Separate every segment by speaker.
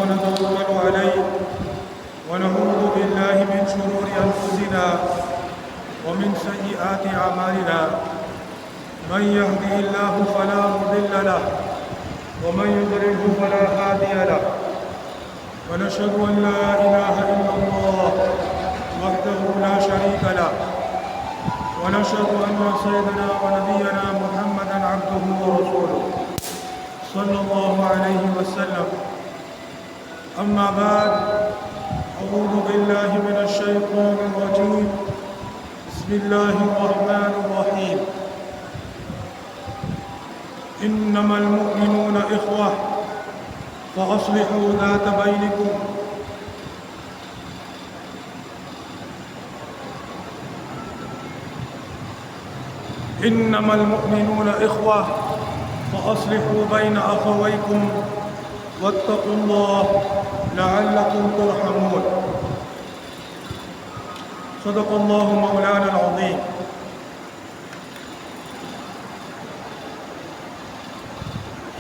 Speaker 1: ونتوكل عليه ونعوذ بالله من شرور أنفسنا ومن سيئات أعمالنا من يهده الله فلا مضل له ومن يضلله فلا هادي له ونشهد أن لا إله إلا الله وحده لا شريك له ونشهد أن سيدنا ونبينا محمدا عبده ورسوله صلى الله عليه وسلم. أما بعد، أعوذ بالله من الشيطان الرجيم. بسم الله الرحمن الرحيم. إنما المؤمنون إخوة فأصلحوا ذات بينكم. إنما المؤمنون إخوة فأصلحوا بين أخويكم واتقوا الله لعلكم ترحمون. صدق الله مولانا العظيم.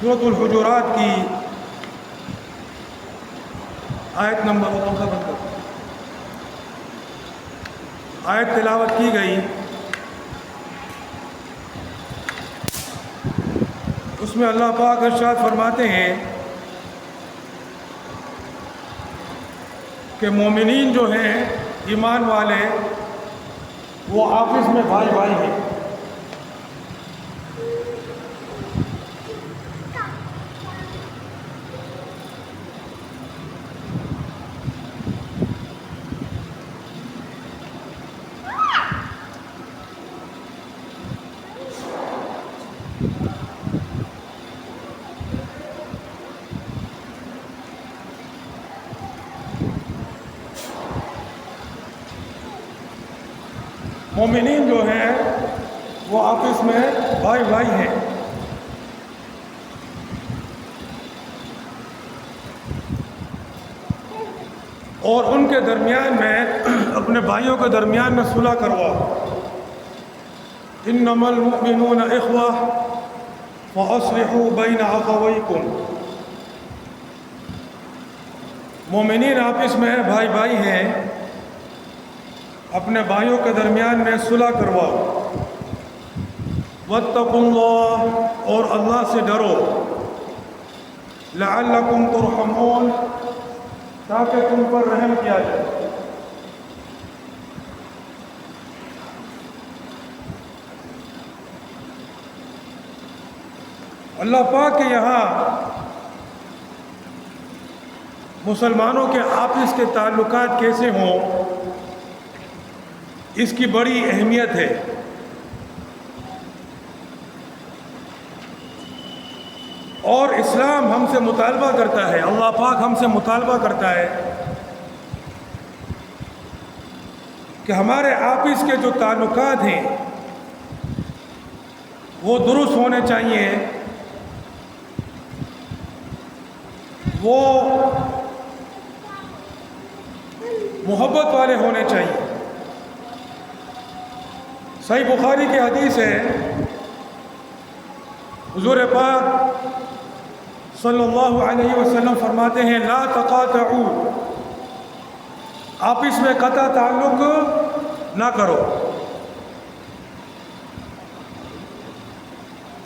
Speaker 1: سورۃ الحجرات کی آیت نمبر آیت تلاوت کی گئی. اس میں اللہ پاک ارشاد فرماتے ہیں کہ مومنین جو ہیں، ایمان والے، وہ آپس میں بھائی بھائی ہیں. مومنین جو ہیں وہ آپس میں بھائی بھائی ہیں. اور ان کے درمیان میں، اپنے بھائیوں کے درمیان میں صلح کرواؤ. انما المؤمنون اخوہ فاصلحوا بین اخویکم. مومنین آپس میں بھائی بھائی ہیں، اپنے بھائیوں کے درمیان میں صلح کرواؤ. واتقوا اللہ، اور اللہ سے ڈرو. لعلکم ترحمون، تاکہ تم پر رحم کیا جائے. اللہ پاک کے یہاں مسلمانوں کے آپس کے تعلقات کیسے ہوں، اس کی بڑی اہمیت ہے. اور اسلام ہم سے مطالبہ کرتا ہے، اللہ پاک ہم سے مطالبہ کرتا ہے کہ ہمارے آپس کے جو تعلقات ہیں وہ درست ہونے چاہیے، وہ محبت والے ہونے چاہیے. صحیح بخاری کی حدیث ہے، حضور پاک صلی اللہ علیہ وسلم فرماتے ہیں، لا تقاطعوا، آپس میں قطع تعلق نہ کرو.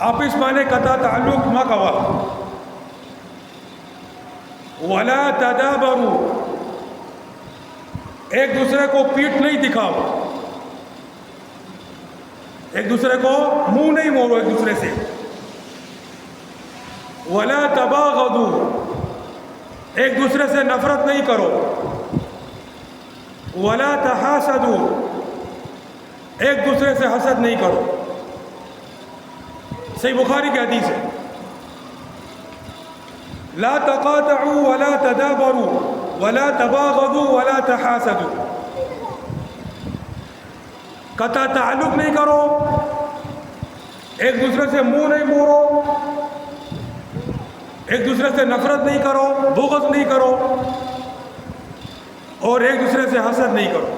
Speaker 1: آپس مانے قطع تعلق نہ کرو. ولا تدابروا، ایک دوسرے کو پیٹھ نہیں دکھاؤ، ایک دوسرے کو منہ نہیں موڑو ایک دوسرے سے. ولا تباغضوا، ایک دوسرے سے نفرت نہیں کرو. ولا تحاسدوا، ایک دوسرے سے حسد نہیں کرو. صحیح بخاری کی حدیث ہے. لا تقاطعوا ولا تدابروا ولا تباغضوا ولا تحاسدوا. قطع تعلق نہیں کرو، ایک دوسرے سے منہ نہیں موڑو، ایک دوسرے سے نفرت نہیں کرو، بغض نہیں کرو، اور ایک دوسرے سے حسد نہیں کرو.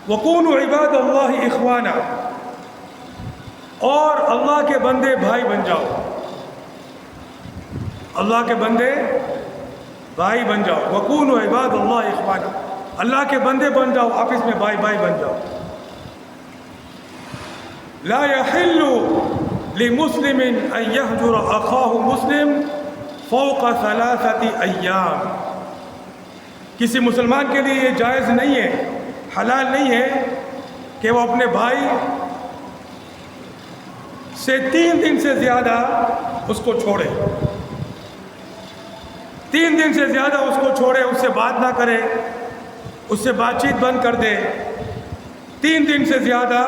Speaker 1: وَقُولُوا عِبَادَ اللَّهِ إِخْوَانًا، اور اللہ کے بندے بھائی بن جاؤ. اللہ کے بندے بھائی بن جاؤ، وَكُونُوا عِبَادَ اللَّهِ إِخْوَانًا، اللہ کے بندے بن جاؤ، آپس میں بھائی بھائی بن جاؤ۔ لا يحل لمسلم ان يهجر اخاه مسلم فوق 3 ایام، کسی مسلمان کے لیے یہ جائز نہیں ہے، حلال نہیں ہے کہ وہ اپنے بھائی سے 3 دن سے زیادہ اس کو چھوڑے، 3 دن سے زیادہ اس کو چھوڑے، اس سے بات نہ کرے، اس سے بات چیت بند کر دے، 3 دن سے زیادہ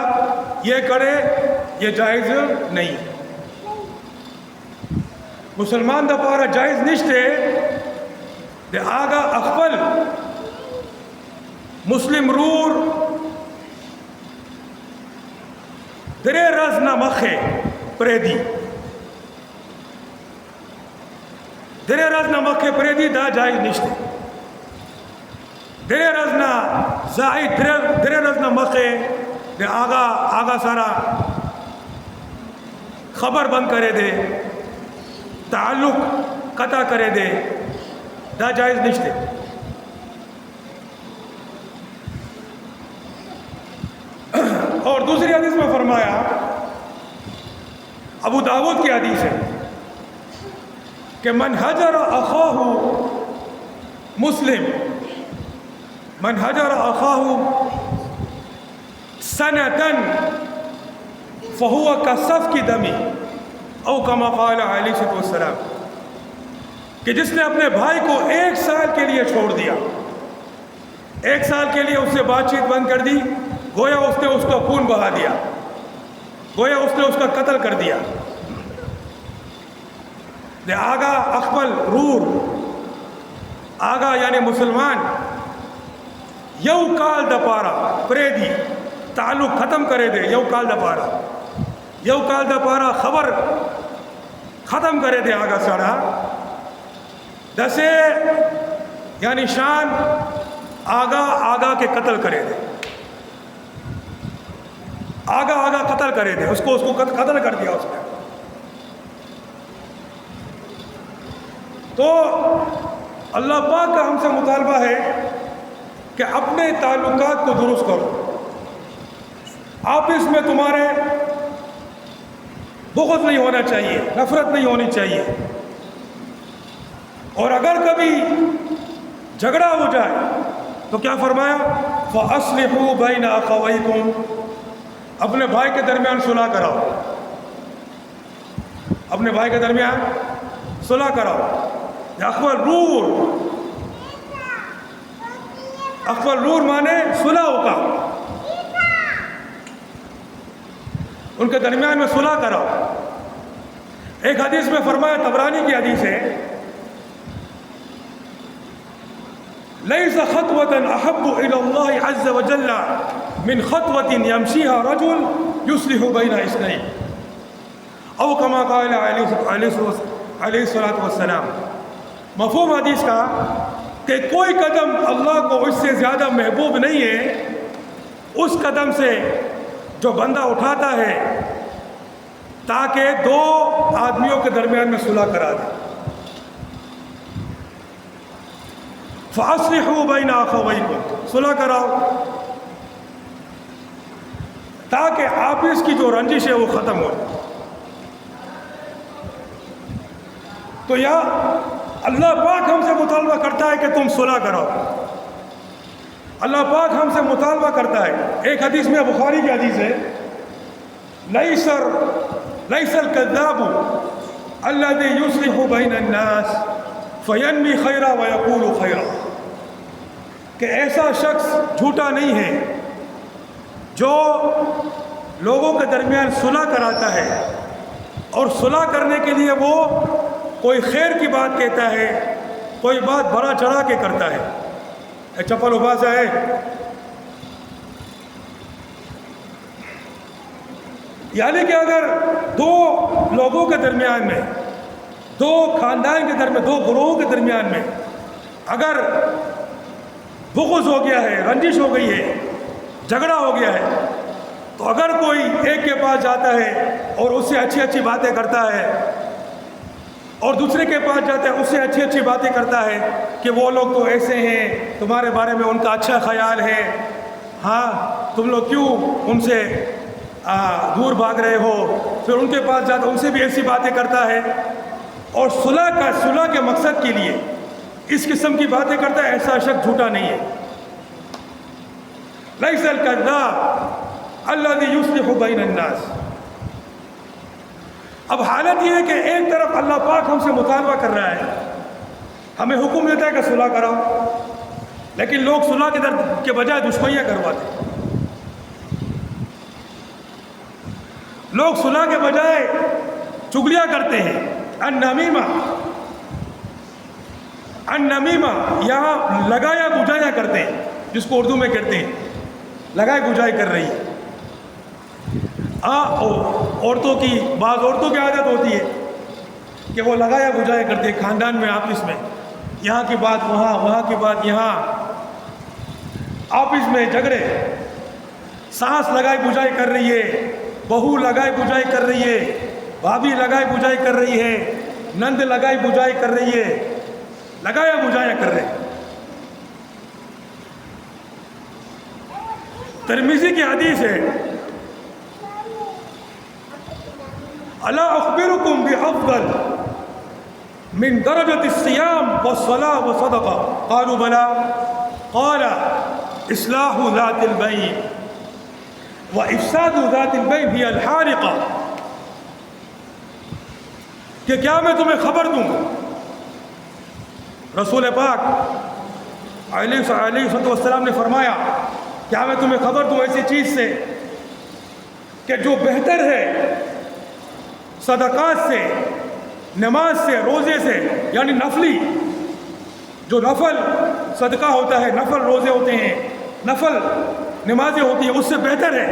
Speaker 1: یہ کرے، یہ جائز نہیں۔ مسلمان دا پارا جائز نشتے دے آگا اخبل مسلم رور درے رز نہ مخے پریدی، درے رز نہ مخے پریدی دا جائز نشتے، درے رز نہ زائد درے رز نہ مخے دے آگا سارا خبر بند کرے دے، تعلق قطع کرے دے، دا جائز نشتے۔ اور دوسری حدیث میں فرمایا، ابو داود کی حدیث ہے کہ من حجر اخاہ مسلم، من حجر اخاہ سنتن فہو کصفک دمی، او کما قال علیہ السلام، کہ جس نے اپنے بھائی کو 1 سال کے لیے چھوڑ دیا، 1 سال کے لیے اس سے بات چیت بند کر دی، گویا اس نے اس کا خون بہا دیا، گویا اس نے اس کا قتل کر دیا۔ دے آگا اخبل رور، آگا یعنی مسلمان یو کال دپارا پریدی تعلق ختم کرے دے، یو کال دپارا، یو کال دپارا خبر ختم کرے دے آگا ساڑا دسے، یعنی شان آگا کے قتل کرے دے، آگا قتل کرے دے، اس کو قتل کر دیا اس نے۔ تو اللہ پاک کا ہم سے مطالبہ ہے کہ اپنے تعلقات کو درست کرو، آپس میں تمہارے بغض نہیں ہونا چاہیے، نفرت نہیں ہونی چاہیے، اور اگر کبھی جھگڑا ہو جائے تو کیا فرمایا، فَأَصْلِحُوا بَيْنَ أَخَوَيْكُمْ، اپنے بھائی کے درمیان صلح کراؤ، اپنے بھائی کے درمیان صلح کراؤ۔ اخبر رور مانے صلح ہوگا، ان کے درمیان میں صلح کراؤ۔ ایک حدیث میں فرمایا، طبرانی کی حدیث ہے، لَيْسَ خَطْوَةً أَحَبُّ إِلَى اللَّهِ عَزَّ وَجَلَّ مِنْ خَطْوَةٍ يَمْشِيهَا رَجُلٌ يُصْلِحُ بَيْنَ اثْنَيْنِ، او كما قال علیہ الصلوۃ والسلام۔ مفہوم حدیث کا کہ کوئی قدم اللہ کو اس سے زیادہ محبوب نہیں ہے اس قدم سے جو بندہ اٹھاتا ہے تاکہ 2 آدمیوں کے درمیان میں صلح کرا دے۔ فَأَصْلِحُوا بَيْنَ أَخَوَيْكُمْ، صلح کراؤ تاکہ آپس کی جو رنجش ہے وہ ختم ہو جائے۔ تو یا اللہ پاک ہم سے مطالبہ کرتا ہے کہ تم صلح کراؤ، اللہ پاک ہم سے مطالبہ کرتا ہے۔ ایک حدیث میں، بخاری کی حدیث ہے، لَيْسَ الْكَذَّابُ الَّذِي يُصْلِحُ بَيْنَ النَّاسِ فَيَنْمِي خَيْرًا وَيَقُولُ خَيْرًا، کہ ایسا شخص جھوٹا نہیں ہے جو لوگوں کے درمیان صلح کراتا ہے اور صلح کرنے کے لیے وہ کوئی خیر کی بات کہتا ہے، کوئی بات بڑا چڑھا کے کرتا ہے۔ چپل اباسا ہے، یعنی کہ اگر 2 لوگوں کے درمیان میں، 2 خاندان کے درمیان، 2 گروہوں کے درمیان میں اگر بغض ہو گیا ہے، رنجش ہو گئی ہے، جھگڑا ہو گیا ہے، تو اگر کوئی ایک کے پاس جاتا ہے اور اس سے اچھی باتیں کرتا ہے اور دوسرے کے پاس جاتا ہے، اس سے اچھی اچھی باتیں کرتا ہے کہ وہ لوگ تو ایسے ہیں، تمہارے بارے میں ان کا اچھا خیال ہے، ہاں تم لوگ کیوں ان سے دور بھاگ رہے ہو. پھر ان کے پاس جاتا ان سے بھی ایسی باتیں کرتا ہے، اور صلح کے مقصد کے لیے اس قسم کی باتیں کرتا ہے. ایسا شخص جھوٹا نہیں ہے. لیس الکذاب الذی یصلح بین الناس. اب حالت یہ ہے کہ ایک طرف اللہ پاک ہم سے مطالبہ کر رہا ہے، ہمیں حکم دیتا ہے کہ صلح کراؤ، لیکن لوگ صلح کے بجائے دشمنیاں کرواتے ہیں. لوگ صلح کے بجائے چغلیاں کرتے ہیں. النمیمہ یہاں لگایا بجھایا کرتے ہیں، جس کو اردو میں کہتے ہیں لگائی بجھائی کر رہی ہے. عورتوں کی بعض عورتوں کی عادت ہوتی ہے کہ وہ لگایا بجھایا کرتے ہیں خاندان میں، آپس میں، یہاں کی بات وہاں، وہاں کی بات یہاں، آپس میں جھگڑے. سانس لگائی بجھائی کر رہی ہے، بہو لگائی بجھائی کر رہی ہے، بھابھی لگائی بجھائی کر رہی ہے، نند لگائی بجھائی کر رہی ہے، لگایا بجھایا کر رہے ہیں. ترمذی کی حدیث ہے، الا اخبرکم بافضل من درجۃ الصیام والصلاۃ والصدقہ قالوا بلی قال اصلاح ذات البین وافساد ذات البین هی الحارقہ. کہ کیا میں تمہیں خبر دوں؟ رسول پاک علیہ السلام نے فرمایا کیا میں تمہیں خبر دوں ایسی چیز سے کہ جو بہتر ہے صدقات سے، نماز سے، روزے سے، یعنی نفلی جو نفل صدقہ ہوتا ہے، نفل روزے ہوتے ہیں، نفل نمازیں ہوتی ہیں، اس سے بہتر ہے.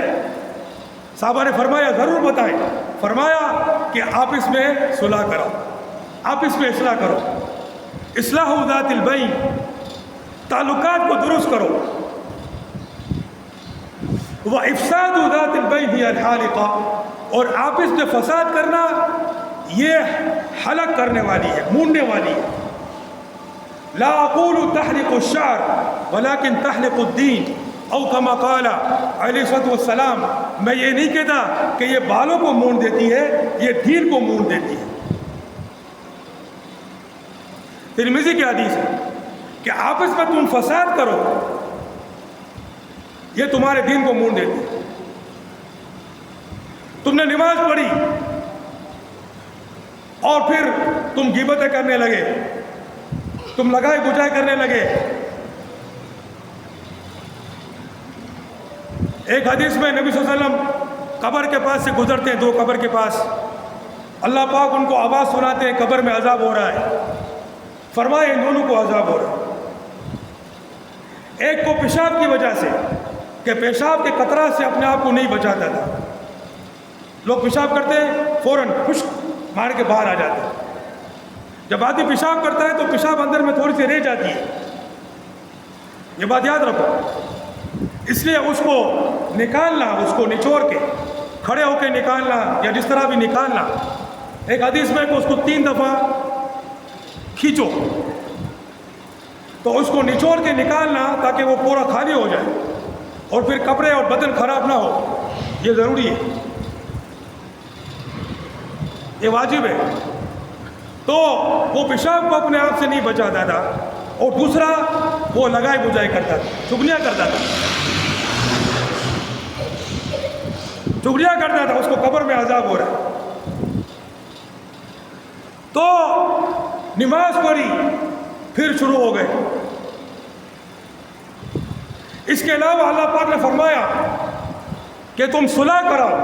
Speaker 1: صحابہ نے فرمایا ضرور بتائیں. فرمایا کہ آپس میں صلح کرو، آپس میں اصلاح کرو. اصلاح ذات البین، تعلقات کو درست کرو. وافساد ذات البین هی الحالقہ، اور آپس میں فساد کرنا یہ حلق کرنے والی ہے، مونڈنے والی ہے. لا اقول تحلق الشعر ولكن تحلق الدین او کما قال علیہ السلام. میں یہ نہیں کہتا کہ یہ بالوں کو مونڈ دیتی ہے، یہ دین کو مونڈ دیتی ہے. ترمذی کی حدیث ہے کہ آپس میں تم فساد کرو، یہ تمہارے دین کو مونڈ دیتی ہے. تم نے نماز پڑھی اور پھر تم غیبتیں کرنے لگے، تم لگائے بجھائے کرنے لگے. ایک حدیث میں نبی صلی اللہ علیہ وسلم قبر کے پاس سے گزرتے ہیں، دو قبر کے پاس، اللہ پاک ان کو آواز سناتے ہیں قبر میں عذاب ہو رہا ہے. فرمائے ان دونوں کو عذاب ہو رہا ہے. ایک کو پیشاب کی وجہ سے کہ پیشاب کے قطرات سے اپنے آپ کو نہیں بچاتا تھا. لوگ پیشاب کرتے ہیں فوراً خشک مار کے باہر آ جاتے ہیں. جب آدمی پیشاب کرتا ہے تو پیشاب اندر میں تھوڑی سی رہ جاتی ہے، یہ بات یاد رکھو. اس لیے اس کو نکالنا، اس کو نچوڑ کے کھڑے ہو کے نکالنا یا جس طرح بھی نکالنا. ایک حدیث میں کہ اس کو 3 دفعہ کھینچو تو اس کو نچوڑ کے نکالنا تاکہ وہ پورا خالی ہو جائے اور پھر کپڑے اور بدن خراب نہ ہو. یہ ضروری ہے، یہ واجب ہے. تو وہ پیشاب کو اپنے آپ سے نہیں بچاتا تھا، اور دوسرا وہ لگائی بجھائی کرتا تھا، چغلیاں کرتا تھا، چغلیاں کرتا تھا. اس کو قبر میں عذاب ہو رہا ہے. تو نماز پڑھی پھر شروع ہو گئے. اس کے علاوہ اللہ پاک نے فرمایا کہ تم صلح کراؤ.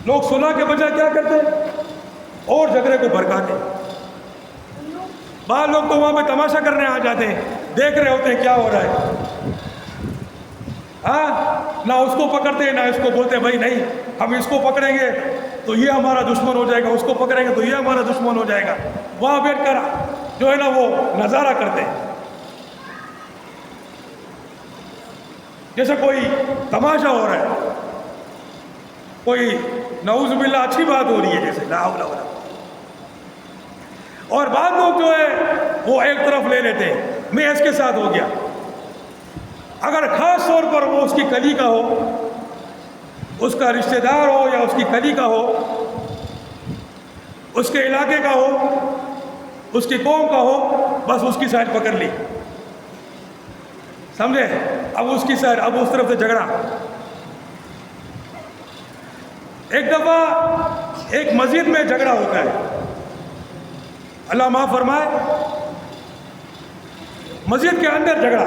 Speaker 1: لوگ صلح کے بجائے کیا کرتے ہیں؟ اور جھگڑے کو بھڑکاتے. بعض لوگ تو وہاں پہ تماشا کرنے آ جاتے ہیں، دیکھ رہے ہوتے ہیں کیا ہو رہا ہے. ہاں، نہ اس کو پکڑتے ہیں نہ اس کو بولتے بھائی نہیں ہم اس کو پکڑیں گے تو یہ ہمارا دشمن ہو جائے گا، اس کو پکڑیں گے تو یہ ہمارا دشمن ہو جائے گا. وہاں بیٹھ کر جو ہے نا وہ نظارہ کرتے ہیں جیسے کوئی تماشا ہو رہا ہے، کوئی نعوذ باللہ اچھی بات ہو رہی ہے جیسے لا حول ولا قوت. اور بعض لوگ جو ہے وہ ایک طرف لے لیتے ہیں، میں اس کے ساتھ ہو گیا۔ اگر خاص طور پر وہ اس کی کلی کا ہو، اس کا رشتہ دار ہو یا اس کی کلی کا ہو، اس کے علاقے کا ہو، اس کی قوم کا ہو، بس اس کی سائڈ پکڑ لی، سمجھے؟ اب اس کی سائڈ، اب اس طرف سے جھگڑا۔ ایک دفعہ ایک مسجد میں جھگڑا ہوتا ہے، اللہ معاف فرمائے، مسجد کے اندر جھگڑا۔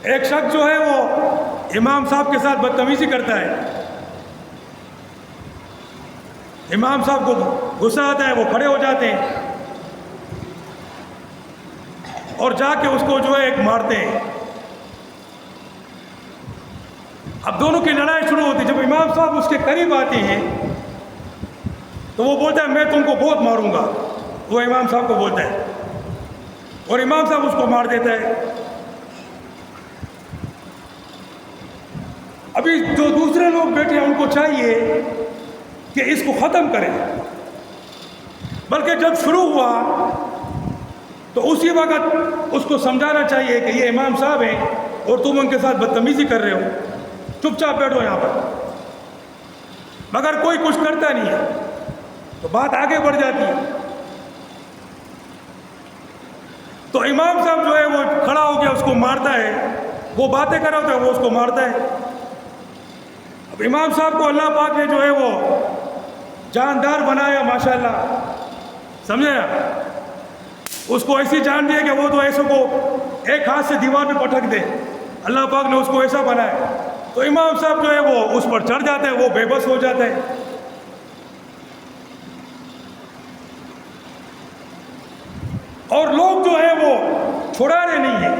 Speaker 1: ایک شخص جو ہے وہ امام صاحب کے ساتھ بدتمیزی کرتا ہے، امام صاحب کو غصہ آتا ہے، وہ کھڑے ہو جاتے ہیں اور جا کے اس کو جو ہے ایک مارتے ہیں۔ اب دونوں کی لڑائی شروع ہوتی ہے۔ جب امام صاحب اس کے قریب آتے ہیں تو وہ بولتا ہے میں تم کو بہت ماروں گا، وہ امام صاحب کو بولتا ہے، اور امام صاحب اس کو مار دیتا ہے۔ ابھی جو دوسرے لوگ بیٹھے ہیں ان کو چاہیے کہ اس کو ختم کریں، بلکہ جب شروع ہوا تو اسی وقت اس کو سمجھانا چاہیے کہ یہ امام صاحب ہیں اور تم ان کے ساتھ بدتمیزی کر رہے ہو، چپ چاپ بیٹھو یہاں پر۔ مگر کوئی کچھ کرتا نہیں ہے تو بات آگے بڑھ جاتی ہے۔ تو امام صاحب جو ہے وہ کھڑا ہو کے اس کو مارتا ہے، وہ باتیں کر رہا ہوتا ہے، وہ اس کو مارتا ہے۔ اب امام صاحب کو اللہ پاک نے جو ہے وہ جاندار بنایا ماشاءاللہ، سمجھے نا؟ اس کو ایسی جان دی ہے کہ وہ تو ایسے کو ایک ہاتھ سے دیوار پہ پٹک دے، اللہ پاک نے اس کو ایسا بنایا۔ تو امام صاحب جو ہے وہ اس پر چڑھ جاتا ہے، وہ بے بس ہو جاتا ہے۔ اور لوگ جو ہے وہ چھڑا رہے نہیں ہیں،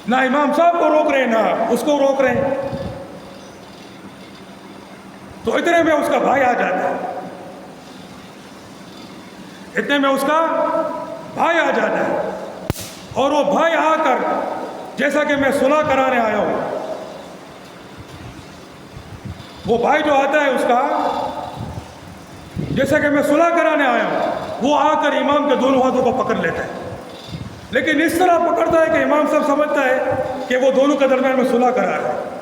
Speaker 1: نہ امام صاحب کو روک رہے، نہ اس کو روک رہے ہیں۔ تو اتنے میں اس کا بھائی آ جاتا ہے، اتنے میں اس کا بھائی آ جاتا ہے، اور وہ بھائی آ کر جیسا کہ میں صلح کرانے آیا ہوں، وہ بھائی جو آتا ہے اس کا جیسا کہ میں صلح کرانے آیا ہوں، وہ آ کر امام کے دونوں ہاتھوں کو پکڑ لیتا ہے، لیکن اس طرح پکڑتا ہے کہ امام صاحب سمجھتا ہے کہ وہ دونوں کے درمیان میں صلح کرا رہا ہے۔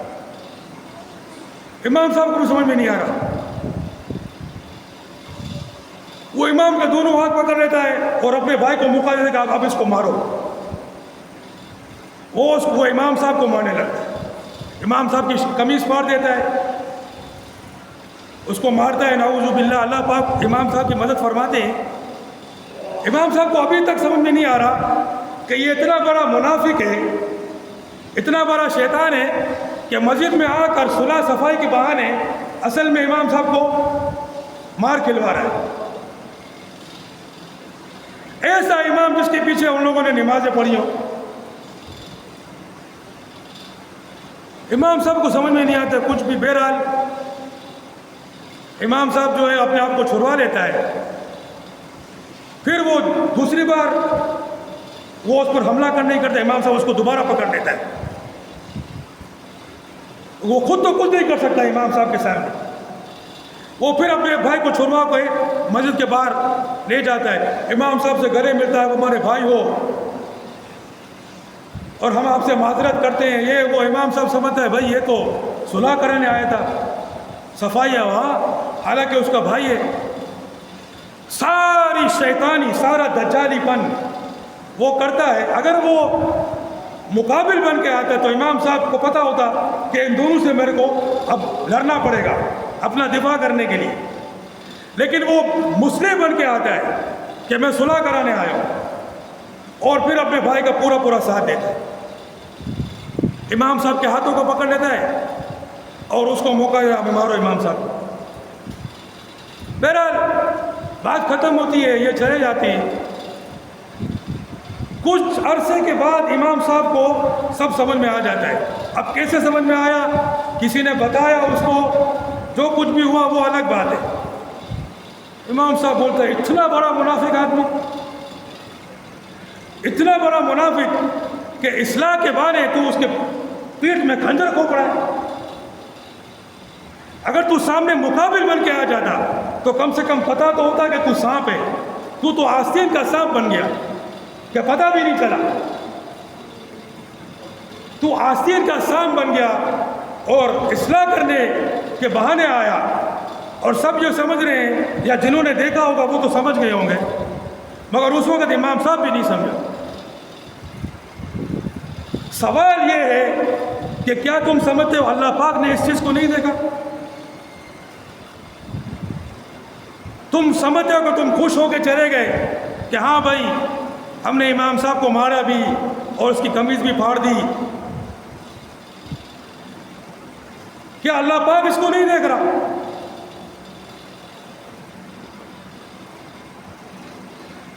Speaker 1: امام صاحب کو بھی سمجھ میں نہیں آ رہا، وہ امام کے دونوں ہاتھ پکڑ لیتا ہے اور اپنے بھائی کو موقع دیتا ہے کہ اب اس کو مارو۔ وہ امام صاحب کو مارنے لگتا ہے، امام صاحب کی قمیص پھاڑ دیتا ہے، اس کو مارتا ہے، نعوذ باللہ۔ اللہ پاک امام صاحب کی مدد فرماتے ہیں۔ امام صاحب کو ابھی تک سمجھ میں نہیں آ رہا کہ یہ اتنا بڑا منافق ہے، اتنا بڑا شیطان ہے کہ مسجد میں آ کر صلح صفائی کے بہانے اصل میں امام صاحب کو مار کھلوا رہا ہے۔ ایسا امام جس کے پیچھے ان لوگوں نے نمازیں پڑھی ہوں، امام صاحب کو سمجھ میں نہیں آتا کچھ بھی۔ بہرحال امام صاحب جو ہے اپنے آپ کو چھڑوا لیتا ہے، پھر وہ دوسری بار وہ اس پر حملہ کرنے نہیں کرتا، امام صاحب اس کو دوبارہ پکڑ لیتا ہے۔ وہ خود تو کچھ نہیں کر سکتا امام صاحب کے سامنے، وہ پھر اپنے بھائی کو چھڑوا کے مسجد کے باہر لے جاتا ہے، امام صاحب سے گلے ملتا ہے، وہ ہمارے بھائی ہو اور ہم آپ سے معذرت کرتے ہیں، یہ وہ امام صاحب سمجھتا ہے بھائی یہ تو صلح کرانے آیا تھا، صفائی ہے وہاں، حالانکہ اس کا بھائی ہے۔ ساری شیطانی، سارا دجالی پن وہ کرتا ہے۔ اگر وہ مقابل بن کے آتا ہے تو امام صاحب کو پتہ ہوتا کہ ان دونوں سے میرے کو اب لڑنا پڑے گا اپنا دفاع کرنے کے لیے، لیکن وہ مسلح بن کے آتا ہے کہ میں صلح کرانے آیا ہوں، اور پھر اپنے بھائی کا پورا پورا ساتھ دیتا ہے، امام صاحب کے ہاتھوں کو پکڑ لیتا ہے اور اس کو موقع دیا اب مارو امام صاحب۔ بہرحال بات ختم ہوتی ہے، یہ چلے جاتے ہیں۔ کچھ عرصے کے بعد امام صاحب کو سب سمجھ میں آ جاتا ہے۔ اب کیسے سمجھ میں آیا؟ کسی نے بتایا اس کو، جو کچھ بھی ہوا وہ الگ بات ہے۔ امام صاحب بولتا ہے اتنا بڑا منافق آدمی، اتنا بڑا منافق کہ اصلاح کے بہانے تو اس کے پیٹھ میں خنجر کھوپڑا ہے۔ اگر تو سامنے مقابل بن کے آ جاتا تو کم سے کم پتہ تو ہوتا کہ تو سانپ ہے، تو آستین کا سانپ بن گیا کہ پتہ بھی نہیں چلا، تو آستین کا سانپ بن گیا اور اصلاح کرنے کے بہانے آیا، اور سب یہ سمجھ رہے ہیں یا جنہوں نے دیکھا ہوگا وہ تو سمجھ گئے ہوں گے، مگر اس وقت امام صاحب بھی نہیں سمجھا۔ سوال یہ ہے کہ کیا تم سمجھتے ہو اللہ پاک نے اس چیز کو نہیں دیکھا؟ تم سمجھتے ہو کہ تم خوش ہو کے چلے گئے کہ ہاں بھائی ہم نے امام صاحب کو مارا بھی اور اس کی قمیض بھی پھاڑ دی، کیا اللہ پاک اس کو نہیں دیکھ رہا؟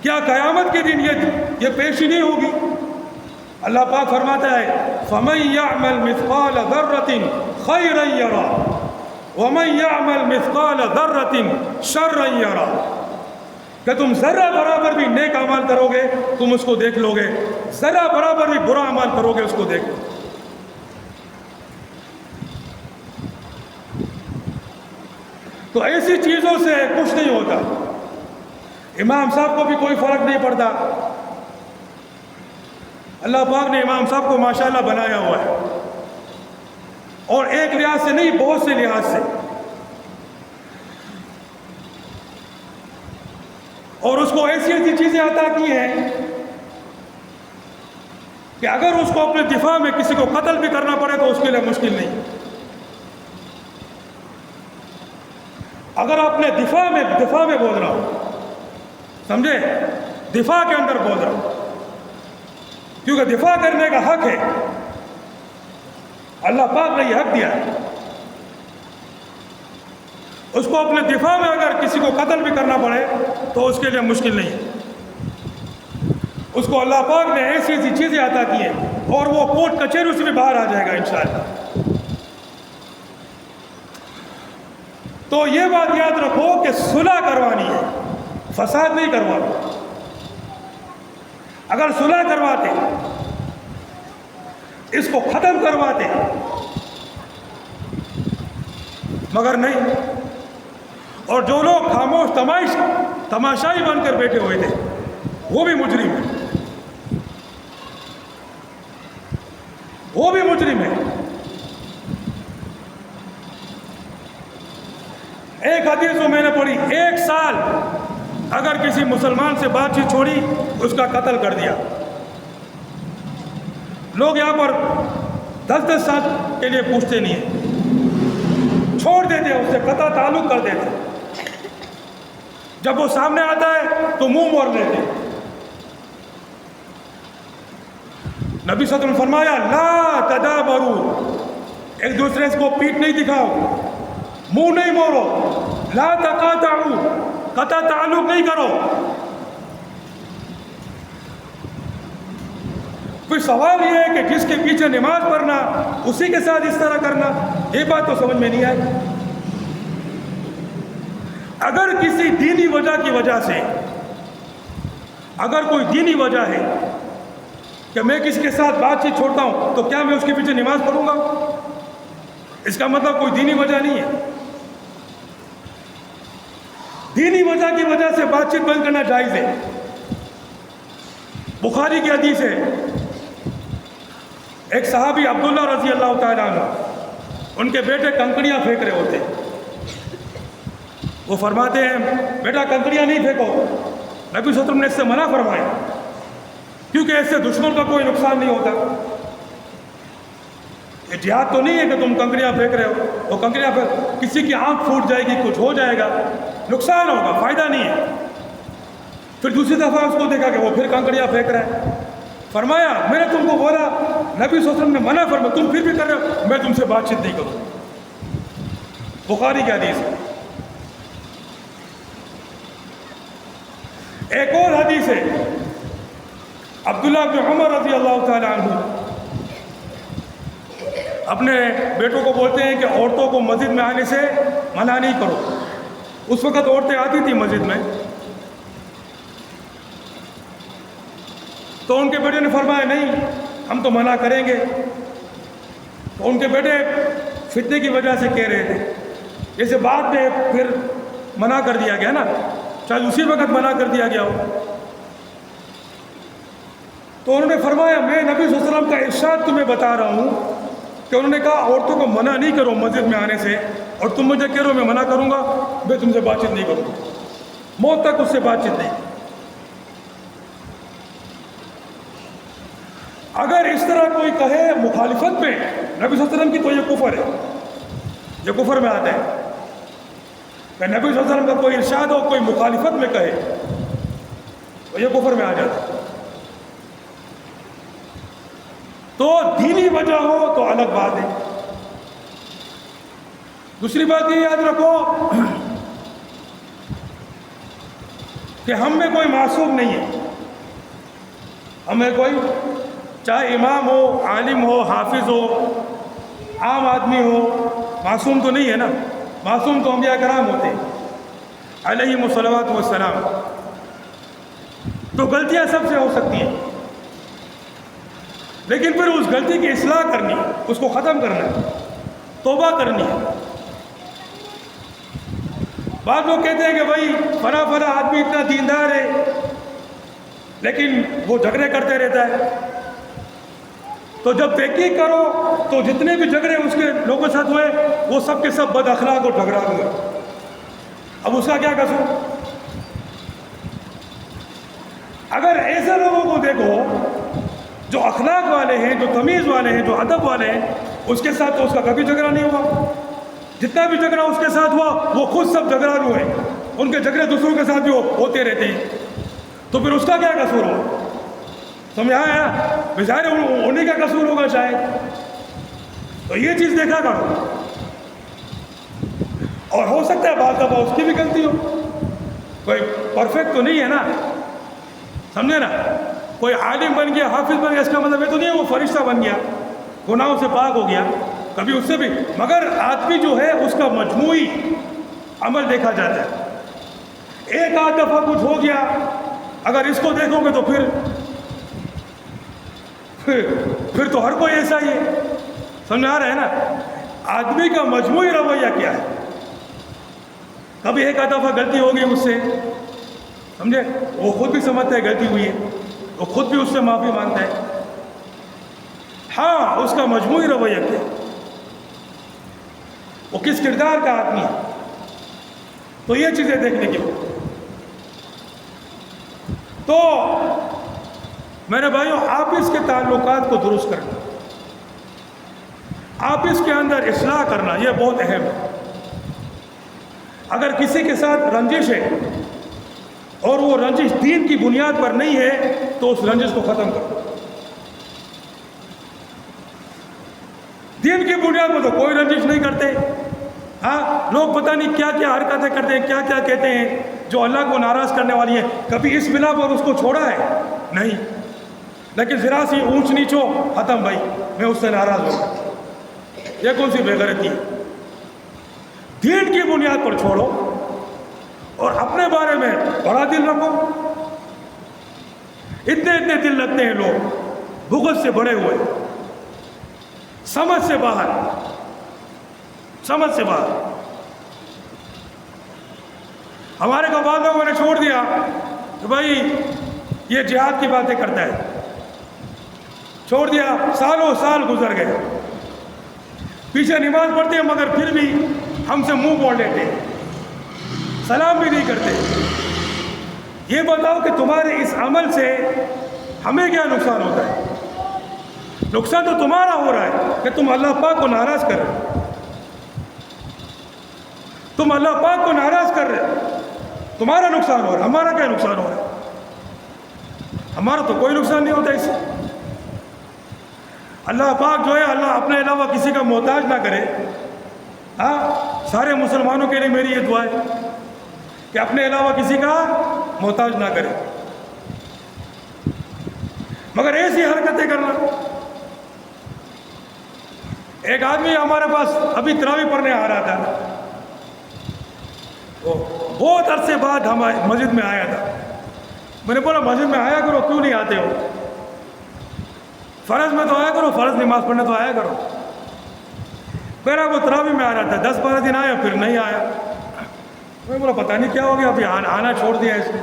Speaker 1: کیا قیامت کے دن یہ پیشی نہیں ہوگی؟ اللہ پاک فرماتا ہے فَمَن يَعْمَلْ مِثْقَالَ ذَرَّةٍ خَيْرًا يَرَى وَمَن يَعْمَلْ مِثْقَالَ ذَرَّةٍ شَرًّا يَرَى، کہ تم ذرہ برابر بھی نیک اعمال کرو گے تم اس کو دیکھ لو گے، ذرہ برابر بھی برا اعمال کرو گے اس کو دیکھ لو۔ تو ایسی چیزوں سے کچھ نہیں ہوتا۔ امام صاحب کو بھی کوئی فرق نہیں پڑتا، اللہ پاک نے امام صاحب کو ماشاءاللہ بنایا ہوا ہے، اور ایک لحاظ سے نہیں بہت سے لحاظ سے، اور اس کو ایسی ایسی چیزیں عطا کی ہیں کہ اگر اس کو اپنے دفاع میں کسی کو قتل بھی کرنا پڑے تو اس کے لیے مشکل نہیں۔ اگر اپنے دفاع میں بول رہا ہوں، سمجھے، دفاع کے اندر بول رہا ہوں، کیونکہ دفاع کرنے کا حق ہے، اللہ پاک نے یہ حق دیا ہے، اس کو اپنے دفاع میں اگر کسی کو قتل بھی کرنا پڑے تو اس کے لیے مشکل نہیں ہے۔ اس کو اللہ پاک نے ایسی ایسی چیزیں عطا کی ہیں اور وہ کورٹ کچہری سے بھی باہر آ جائے گا انشاءاللہ۔ تو یہ بات یاد رکھو کہ صلح کروانی ہے، فساد نہیں کروانا۔ اگر صلح کرواتے، اس کو ختم کرواتے، مگر نہیں، اور جو لوگ خاموش تماشائی بن کر بیٹھے ہوئے تھے وہ بھی مجرم ہیں، وہ بھی مجرم ہیں۔ ایک حدیث جو میں نے پڑھی، 1 سال اگر کسی مسلمان سے بات چیت چھوڑی اس کا قتل کر دیا۔ لوگ یہاں پر 10 سال کے لیے پوچھتے نہیں ہیں، چھوڑ دیتے ہیں، اس سے قطع تعلق کر دیتے ہیں۔ جب وہ سامنے آتا ہے تو منہ موڑ لیتے ہیں۔ نبی صلی اللہ علیہ وسلم نے فرمایا لا تدابروا، ایک دوسرے کو پیٹ نہیں دکھاؤ، منہ نہیں موڑو، لا تقاطعوا، قطع تعلق نہیں کرو۔ پھر سوال یہ ہے کہ جس کے پیچھے نماز پڑھنا اسی کے ساتھ اس طرح کرنا، یہ بات تو سمجھ میں نہیں آئی۔ اگر کسی دینی وجہ کی وجہ سے، اگر کوئی دینی وجہ ہے کہ میں کسی کے ساتھ بات چیت چھوڑتا ہوں تو کیا میں اس کے پیچھے نماز پڑھوں گا؟ اس کا مطلب کوئی دینی وجہ نہیں ہے۔ دینی وجہ کی وجہ سے بات چیت بند کرنا جائز ہے۔ بخاری کی حدیث ہے، ایک صحابی عبداللہ رضی اللہ تعالیٰ عنہ، ان کے بیٹے کنکڑیاں پھینک رہے ہوتے ہیں۔ وہ فرماتے ہیں بیٹا کنکڑیاں نہیں پھینکو، نبی صلی اللہ علیہ وسلم نے اس سے منع فرمایا، کیونکہ اس سے دشمن کا کوئی نقصان نہیں ہوتا۔ یہ جہاد تو نہیں ہے کہ تم کنکڑیاں پھینک رہے ہو، وہ کنکڑیاں پھینک، کسی کی آنکھ پھوٹ جائے گی، کچھ ہو جائے گا، نقصان ہوگا، فائدہ نہیں ہے۔ پھر دوسری دفعہ اس کو دیکھا کہ وہ پھر کنکڑیاں پھینک رہا ہے۔ فرمایا میں نے تم کو بولا، نبی صلی اللہ علیہ وسلم نے منع فرمایا، تم پھر بھی کر رہے ہو، میں تم سے بات چیت نہیں کروں۔ بخاری کی حدیث ہے۔ ایک اور حدیث ہے، عبداللہ بن عمر رضی اللہ تعالیٰ عنہ اپنے بیٹوں کو بولتے ہیں کہ عورتوں کو مسجد میں آنے سے منع نہیں کرو۔ اس وقت عورتیں آتی تھیں مسجد میں، تو ان کے بیٹے نے فرمایا نہیں ہم تو منع کریں گے۔ تو ان کے بیٹے فتنے کی وجہ سے کہہ رہے تھے، جیسے بعد میں پھر منع کر دیا گیا نا، شاید اسی وقت منع کر دیا گیا ہو. تو انہوں نے فرمایا میں نبی صلی اللہ علیہ وسلم کا ارشاد تمہیں بتا رہا ہوں کہ انہوں نے کہا عورتوں کو منع نہیں کرو مسجد میں آنے سے، اور تم مجھے کہہ رہو میں منع کروں گا، میں تم سے بات چیت نہیں کروں گا، موت تک اس سے بات چیت نہیں. اگر اس طرح کوئی کہے مخالفت میں نبی صلی اللہ علیہ وسلم کی تو یہ کفر ہے، یہ کفر میں آتا ہے. کہ نبی صلی اللہ علیہ وسلم کا کوئی ارشاد ہو کوئی مخالفت میں کہے تو یہ کفر میں آ جاتا ہے. تو دینی وجہ ہو تو الگ بات ہے. دوسری بات یہ یاد رکھو کہ ہم میں کوئی معصوم نہیں ہے. ہمیں کوئی چاہے امام ہو، عالم ہو، حافظ ہو، عام آدمی ہو، معصوم تو نہیں ہے نا. معصوم تو انبیاء کرام ہوتے ہیں علیہم الصلوات والسلام. تو غلطیاں سب سے ہو سکتی ہیں، لیکن پھر اس غلطی کی اصلاح کرنی، اس کو ختم کرنا ہے، توبہ کرنی ہے. بعض لوگ کہتے ہیں کہ بھائی فلاں آدمی اتنا دیندار ہے لیکن وہ جھگڑے کرتے رہتا ہے. تو جب تحقیق کرو تو جتنے بھی جھگڑے اس کے لوگوں کے ساتھ ہوئے وہ سب کے سب بد اخلاق اور جھگڑا ہوئے. اب اس کا کیا قصور؟ اگر ایسے لوگوں کو دیکھو جو اخلاق والے ہیں، جو تمیز والے ہیں، جو ادب والے ہیں، اس کے ساتھ تو اس کا کبھی جھگڑا نہیں ہوا. جتنا بھی جھگڑا اس کے ساتھ ہوا وہ خود سب جھگڑالو ہیں، ان کے جھگڑے دوسروں کے ساتھ بھی ہوتے رہتے ہیں. تو پھر اس کا کیا قصور ہو؟ سمجھ آیا؟ بظاہر انہیں کا قصور ہوگا شاید. تو یہ چیز دیکھا کرو. اور ہو سکتا ہے بعض دفعہ اس کی بھی غلطی ہو، کوئی پرفیکٹ تو نہیں ہے نا، سمجھے نا. کوئی عالم بن گیا، حافظ بن گیا، اس کا مطلب یہ تو نہیں ہے وہ فرشتہ بن گیا، گناہوں سے پاک ہو گیا کبھی اس سے بھی. مگر آدمی جو ہے اس کا مجموعی عمل دیکھا جاتا ہے. ایک آدھ دفعہ کچھ ہو گیا، اگر اس کو دیکھو گے تو پھر تو ہر کوئی ایسا ہی ہے. سمجھ آ رہا ہے نا؟ آدمی کا مجموعی رویہ کیا ہے. کبھی ایک آدھ دفعہ غلطی ہوگی اس سے، سمجھے، وہ خود بھی سمجھتا ہے غلطی ہوئی ہے، وہ خود بھی اس سے معافی مانگتا ہے. ہاں اس کا مجموعی رویہ کیا، وہ کس کردار کا آدمی ہے. تو یہ چیزیں دیکھنے کی. تو میرے بھائیوں آپس کے تعلقات کو درست کرنا، آپس کے اندر اصلاح کرنا یہ بہت اہم ہے. اگر کسی کے ساتھ رنجش ہے اور وہ رنجش دین کی بنیاد پر نہیں ہے تو اس رنجش کو ختم کرو. دین کی بنیاد پر تو کوئی رنجش نہیں کرتے. ہاں لوگ پتہ نہیں کیا کیا حرکتیں کرتے ہیں، کیا کیا کہتے ہیں جو اللہ کو ناراض کرنے والی ہیں. کبھی اس بنا پر اس کو چھوڑا ہے؟ نہیں. لیکن ذرا سی اونچ نیچ ہو، ختم بھائی میں اس سے ناراض ہوں. یہ کون سی بے غیرتی ہے؟ دین کی بنیاد پر چھوڑو اور اپنے بارے میں بڑا دل رکھو. اتنے دل رکھتے ہیں لوگ، بغض سے بڑے ہوئے، سمجھ سے باہر. ہمارے کو بعض لوگوں نے چھوڑ دیا کہ بھائی یہ جہاد کی باتیں کرتا ہے، چھوڑ دیا. سالوں سال گزر گئے، پیچھے نماز پڑھتے ہیں مگر پھر بھی ہم سے منہ موڑ لیتے ہیں، سلام بھی نہیں کرتے. یہ بتاؤ کہ تمہارے اس عمل سے ہمیں کیا نقصان ہوتا ہے؟ نقصان تو تمہارا ہو رہا ہے کہ تم اللہ پاک کو ناراض کر رہے ہو. تم اللہ پاک کو ناراض کر رہے ہو، تمہارا نقصان ہو رہا ہے. ہمارا کیا نقصان ہو رہا ہے؟ ہمارا تو کوئی نقصان نہیں ہوتا اس سے. اللہ پاک جو ہے اللہ اپنے علاوہ کسی کا محتاج نہ کرے. ہاں سارے مسلمانوں کے لیے میری یہ دعا ہے کہ اپنے علاوہ کسی کا محتاج نہ کرے. مگر ایسی حرکتیں کرنا. ایک آدمی ہمارے پاس ابھی تراویح پڑھنے آ رہا تھا، بہت عرصے بعد ہمارے مسجد میں آیا تھا. میں نے بولا مسجد میں آیا کرو، کیوں نہیں آتے ہو؟ فرض میں تو آیا کرو، فرض نماز پڑھنے تو آیا کرو. میرا وہ تراویح میں آ رہا تھا، 10-12 دن آیا پھر نہیں آیا. میں بولا پتہ نہیں کیا ہو گیا، ابھی آنا چھوڑ دیا اس نے۔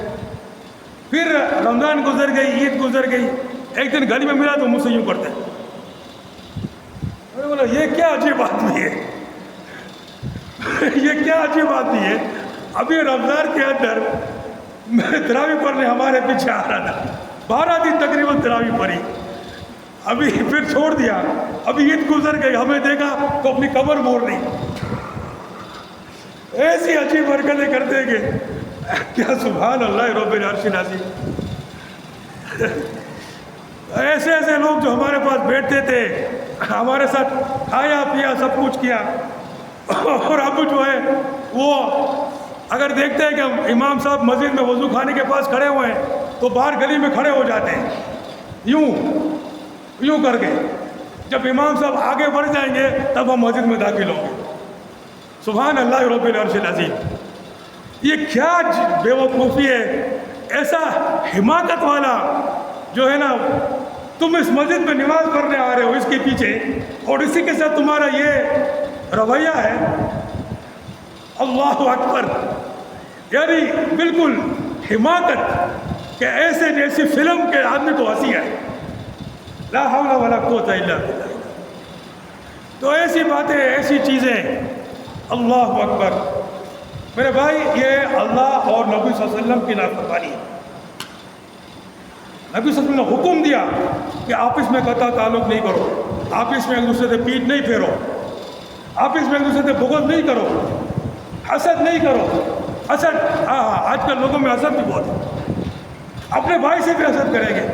Speaker 1: پھر رمضان گزر گئی، عید گزر گئی، ایک دن گلی میں ملا تو مجھ سے یوں کرتے، میں نے بولا یہ کیا عجیب آدمی ہے، یہ کیا عجیب آدمی ہے، ابھی رمضان کے اندر میں تراویح پڑھنے ہمارے پیچھے آ رہا تھا، 12 دن تقریباً تراویح پڑھی، ابھی پھر چھوڑ دیا، ابھی عید گزر گئی، ہمیں دیکھا تو اپنی کمر موڑ لی۔ ایسی عجیب حرکتیں کرتے کہ کیا سبحان اللہ رب العرش العظیم۔ ایسے ایسے لوگ جو ہمارے پاس بیٹھتے تھے، ہمارے ساتھ کھایا پیا سب کچھ کیا، اور اب جو ہے وہ اگر دیکھتے ہیں کہ امام صاحب مسجد میں وضو خانے کے پاس کھڑے ہوئے ہیں تو باہر گلی میں کھڑے ہو جاتے ہیں یوں کر کے، جب امام صاحب آگے بڑھ جائیں گے تب ہم مسجد میں داخل ہوں گے۔ سبحان اللہ رب العرش العظیم، یہ کیا بے وقوفی ہے، ایسا حماقت والا جو ہے نا، تم اس مسجد میں نماز پڑھنے آ رہے ہو اس کے پیچھے، اور اسی کے ساتھ تمہارا یہ رویہ ہے، اللہ اکبر، یعنی بالکل حماقت کہ ایسے جیسی فلم کے آدمی کو ہنسی ہے، لا حول ولا قوت الا باللہ۔ تو ایسی باتیں، ایسی چیزیں، اللہ اکبر میرے بھائی، یہ اللہ اور نبی صلی اللہ علیہ وسلم کی نافرمانی ہے۔ نبی صلی اللہ علیہ وسلم نے حکم دیا کہ آپس میں قطع تعلق نہیں کرو، آپس میں ایک دوسرے سے پیٹ نہیں پھیرو، آپس میں ایک دوسرے سے بغض نہیں کرو، حسد نہیں کرو۔ حسد، آج کل لوگوں میں حسد بھی بہت ہے، اپنے بھائی سے بھی حسد کریں گے،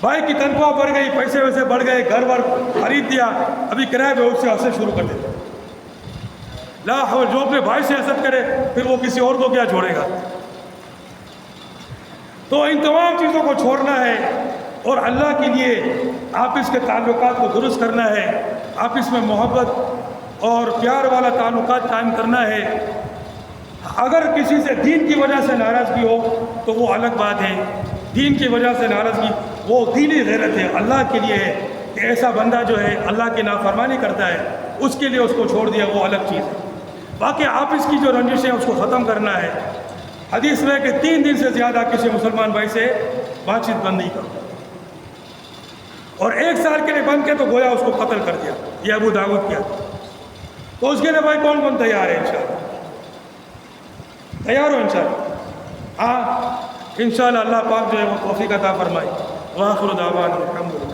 Speaker 1: بھائی کی تنخواہ بڑھ گئی، پیسے ویسے بڑھ گئے، گھر بار خرید دیا، ابھی کرایہ پہ، اس سے حسد شروع کر دیتے۔ لا حول، جو اپنے بھائی سے حسد کرے پھر وہ کسی اور کو کیا چھوڑے گا۔ تو ان تمام چیزوں کو چھوڑنا ہے اور اللہ کے لیے آپس کے تعلقات کو درست کرنا ہے، آپس میں محبت اور پیار والا تعلقات قائم کرنا ہے۔ اگر کسی سے دین کی وجہ سے ناراضگی ہو تو وہ الگ بات ہے، دین کی وجہ سے ناراضگی وہ دینی غیرت ہے، اللہ کے لیے ہے کہ ایسا بندہ جو ہے اللہ کی نافرمانی کرتا ہے، اس کے لیے اس کو چھوڑ دیا، وہ الگ چیز ہے۔ باقی آپس کی جو رنجش ہے اس کو ختم کرنا ہے۔ حدیث میں کہ 3 دن سے زیادہ کسی مسلمان بھائی سے بات چیت بند نہیں کرو، اور 1 سال کے لیے بند کیا تو گویا اس کو قتل کر دیا، یہ ابو داؤد کیا۔ تو اس کے لیے بھائی کون تیار ہے؟ انشاءاللہ تیار ہو انشاءاللہ؟ ہاں انشاءاللہ، اللہ پاک جو ہے وہ توفیق عطا فرمائے۔ وآخر دعوانا الحمدللہ۔